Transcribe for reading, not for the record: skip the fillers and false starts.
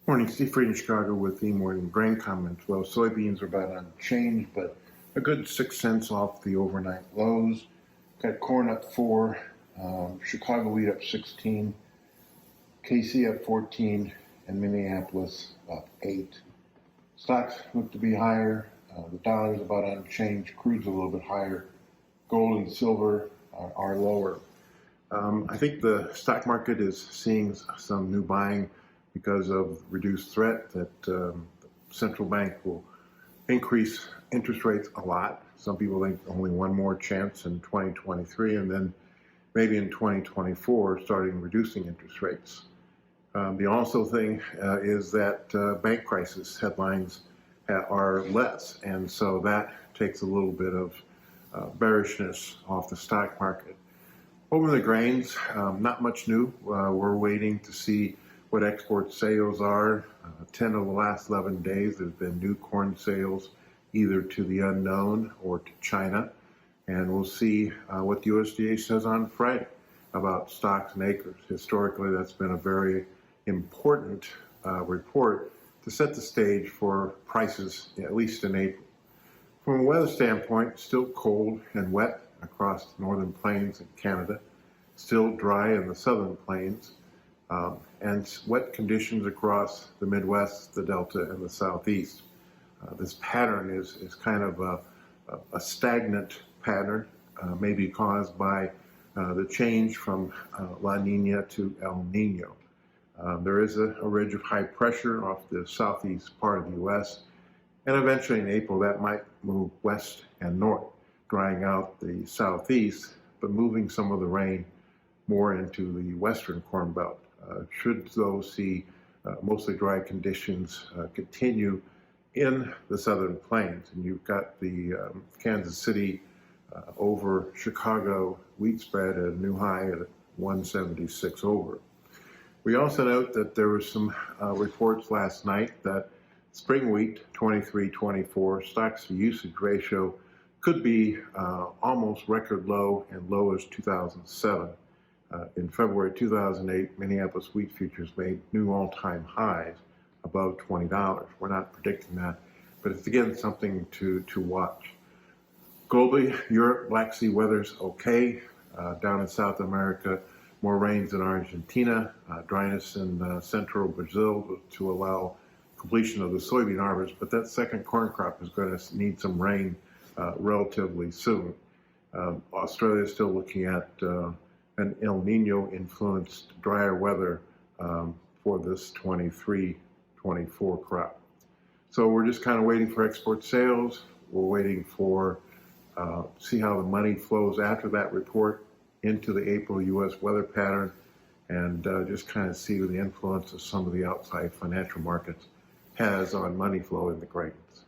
Morning, Steve Freed in Chicago with the morning grain comments. Well, soybeans are about unchanged, but a good 6 cents off the overnight lows. Got corn up 4, Chicago wheat up 16, KC up 14, and Minneapolis up 8. Stocks look to be higher. The dollar's about unchanged. Crude's a little bit higher. Gold and silver are lower. I think the stock market is seeing some new buying because of reduced threat that the central bank will increase interest rates a lot. Some people think only one more chance in 2023, and then maybe in 2024 starting reducing interest rates. The also thing is that bank crisis headlines are less, and so that takes a little bit of bearishness off the stock market. Over the grains, not much new. We're waiting to see what export sales are. 10 of the last 11 days, there's been new corn sales either to the unknown or to China. And we'll see what the USDA says on Friday about stocks and acres. Historically, that's been a very important report to set the stage for prices, at least in April. From a weather standpoint, still cold and wet across the northern plains in Canada, still dry in the southern plains, and wet conditions across the Midwest, the Delta, and the Southeast. This pattern is kind of a stagnant pattern, maybe caused by the change from La Nina to El Nino. There is a ridge of high pressure off the southeast part of the U.S., and eventually in April that might move west and north, drying out the southeast, but moving some of the rain more into the western Corn Belt. Should those see mostly dry conditions continue in the southern plains. And you've got the Kansas City over Chicago wheat spread at a new high at 176 over. We also note that there were some reports last night that spring wheat 23-24 stocks to usage ratio could be almost record low and low as 2007. In February 2008, Minneapolis wheat futures made new all-time highs above $20. We're not predicting that, but it's again something to watch. Globally, Europe, Black Sea weather's okay. Down in South America, more rains in Argentina, dryness in central Brazil to allow completion of the soybean harvest, but that second corn crop is going to need some rain relatively soon. Australia is still looking at an El Nino influenced drier weather for this 23-24 crop. So we're just kind of waiting for export sales. We're waiting for see how the money flows after that report into the April U.S. weather pattern, and just kind of see the influence of some of the outside financial markets has on money flow in the grains.